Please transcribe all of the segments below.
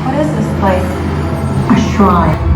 What is this place? A shrine.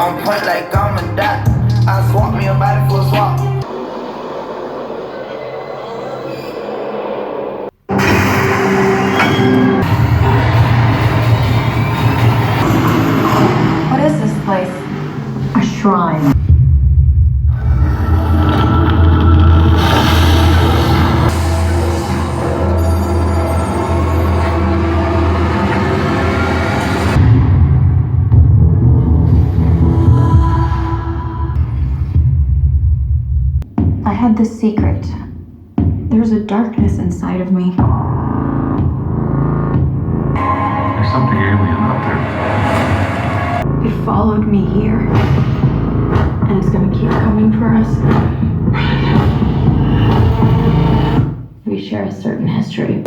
On point like I'm a dot. I swap me a body for a swap. What is this place? A shrine. I had this secret. There's a darkness inside of me. followed me here. And it's gonna keep coming for us. We share a certain history.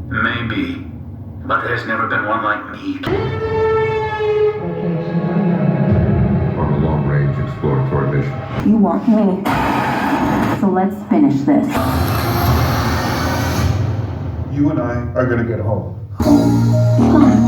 Maybe, but there's never been one like me. On a long-range exploratory mission. You want me. So let's finish this. You and I are gonna get home. Fine.